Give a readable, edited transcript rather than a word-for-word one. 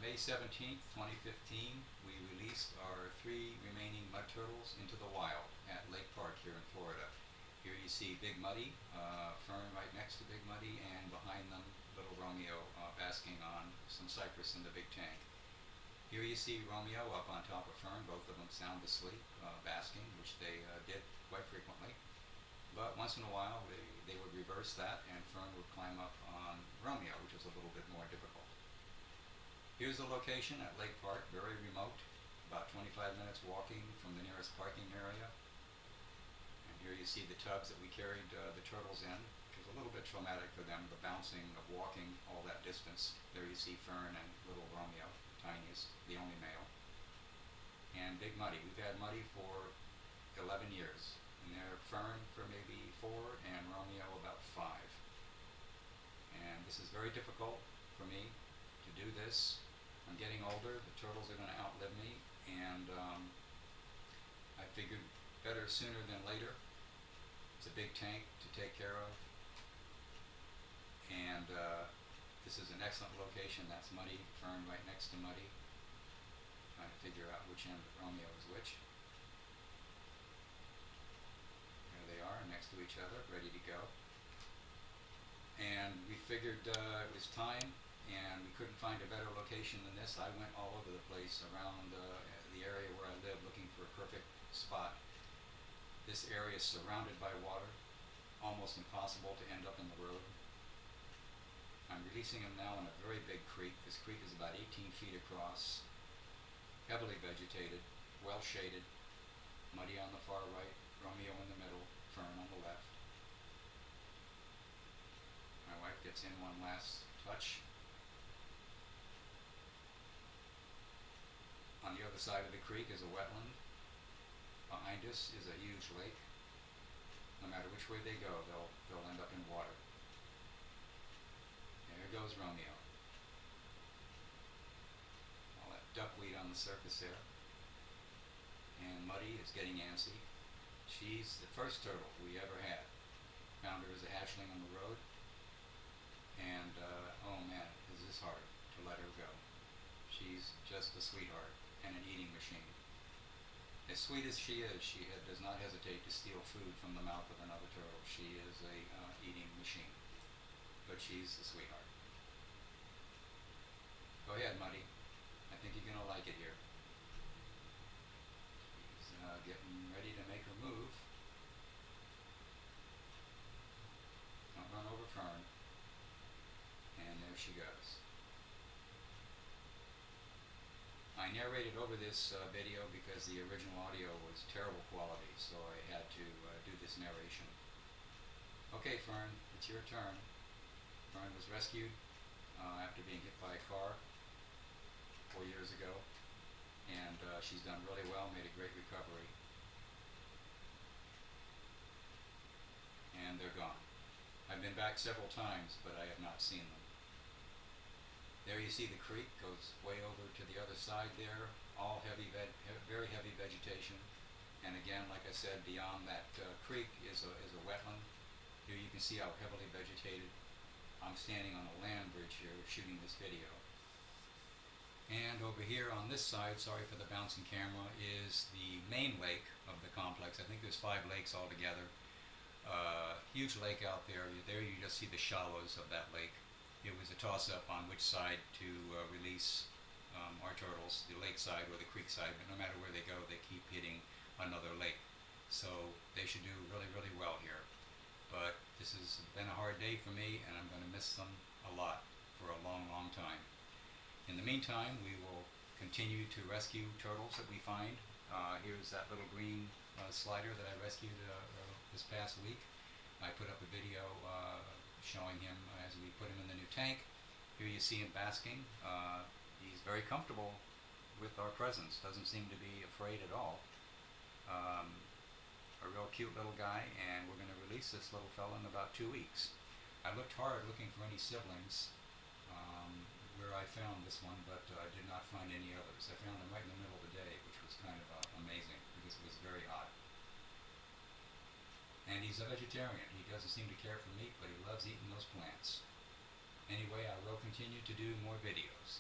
May 17th, 2015, we released our 3 remaining mud turtles into the wild at Lake Park here in Florida. Here you see Big Muddy, Fern right next to Big Muddy, and behind them little Romeo basking on some cypress in the big tank. Here you see Romeo up on top of Fern, both of them sound asleep, basking, which they did quite frequently. But once in a while they would reverse that and Fern would climb up on Romeo, which is a little bit more difficult. Here's the location at Lake Park, very remote, about 25 minutes walking from the nearest parking area. And here you see the tubs that we carried the turtles in, which was a little bit traumatic for them, the bouncing of walking all that distance. There you see Fern and little Romeo, the tiniest, the only male. And Big Muddy. We've had Muddy for 11 years. And they're Fern for maybe 4 and Romeo about 5. And this is very difficult for me to do this. I'm getting older, the turtles are going to outlive me, and I figured better sooner than later. It's a big tank to take care of, and this is an excellent location. That's Muddy, Fern right next to Muddy. Trying to figure out which end of Romeo is which. There they are, next to each other, ready to go. And we figured it was time, and we couldn't find a better location than this. I went all over the place around the area where I live looking for a perfect spot. This area is surrounded by water, almost impossible to end up in the road. I'm releasing them now in a very big creek. This creek is about 18 feet across, heavily vegetated, well shaded. Muddy on the far right, Romeo in the middle, Fern on the left. My wife gets in one last touch. On the other side of the creek is a wetland. Behind us is a huge lake. No matter which way they go, they'll end up in water. There goes Romeo. All that duckweed on the surface there. And Muddy is getting antsy. She's the first turtle we ever had. Found her as a hatchling on the road. And oh man, is this hard to let her go. She's just a sweetheart and an eating machine. As sweet as she is, she does not hesitate to steal food from the mouth of another turtle. She is a eating machine, but she's a sweetheart. Go ahead, Muddy. I think you're gonna like it here. She's getting ready to make her move. Don't run over Fern. And there she goes. I narrated over this video because the original audio was terrible quality, so I had to do this narration. Okay, Fern, it's your turn. Fern was rescued after being hit by a car 4 years ago, and she's done really well, made a great recovery. And they're gone. I've been back several times, but I have not seen them. There you see the creek goes way over to the other side there, all very heavy vegetation. And again, like I said, beyond that creek is a wetland. Here you can see how heavily vegetated. I'm standing on a land bridge here shooting this video. And over here on this side, sorry for the bouncing camera, is the main lake of the complex. I think there's 5 lakes altogether. Huge lake out there. There you just see the shallows of that lake. It was a toss-up on which side to release our turtles, the lake side or the creek side, but no matter where they go, they keep hitting another lake. So they should do really, really well here. But this has been a hard day for me, and I'm going to miss them a lot for a long, long time. In the meantime, we will continue to rescue turtles that we find. Here's that little green slider that I rescued this past week. I put up a video showing him as we put him in the new tank. Here you see him basking. He's very comfortable with our presence, doesn't seem to be afraid at all. A real cute little guy, and we're going to release this little fella in about 2 weeks. I looked hard looking for any siblings where I found this one, but I did not find any others. I found them right in the middle of the day, which was kind of amazing because it was very hot. And he's a vegetarian. He doesn't seem to care for meat, but he loves eating those plants. Anyway, I will continue to do more videos.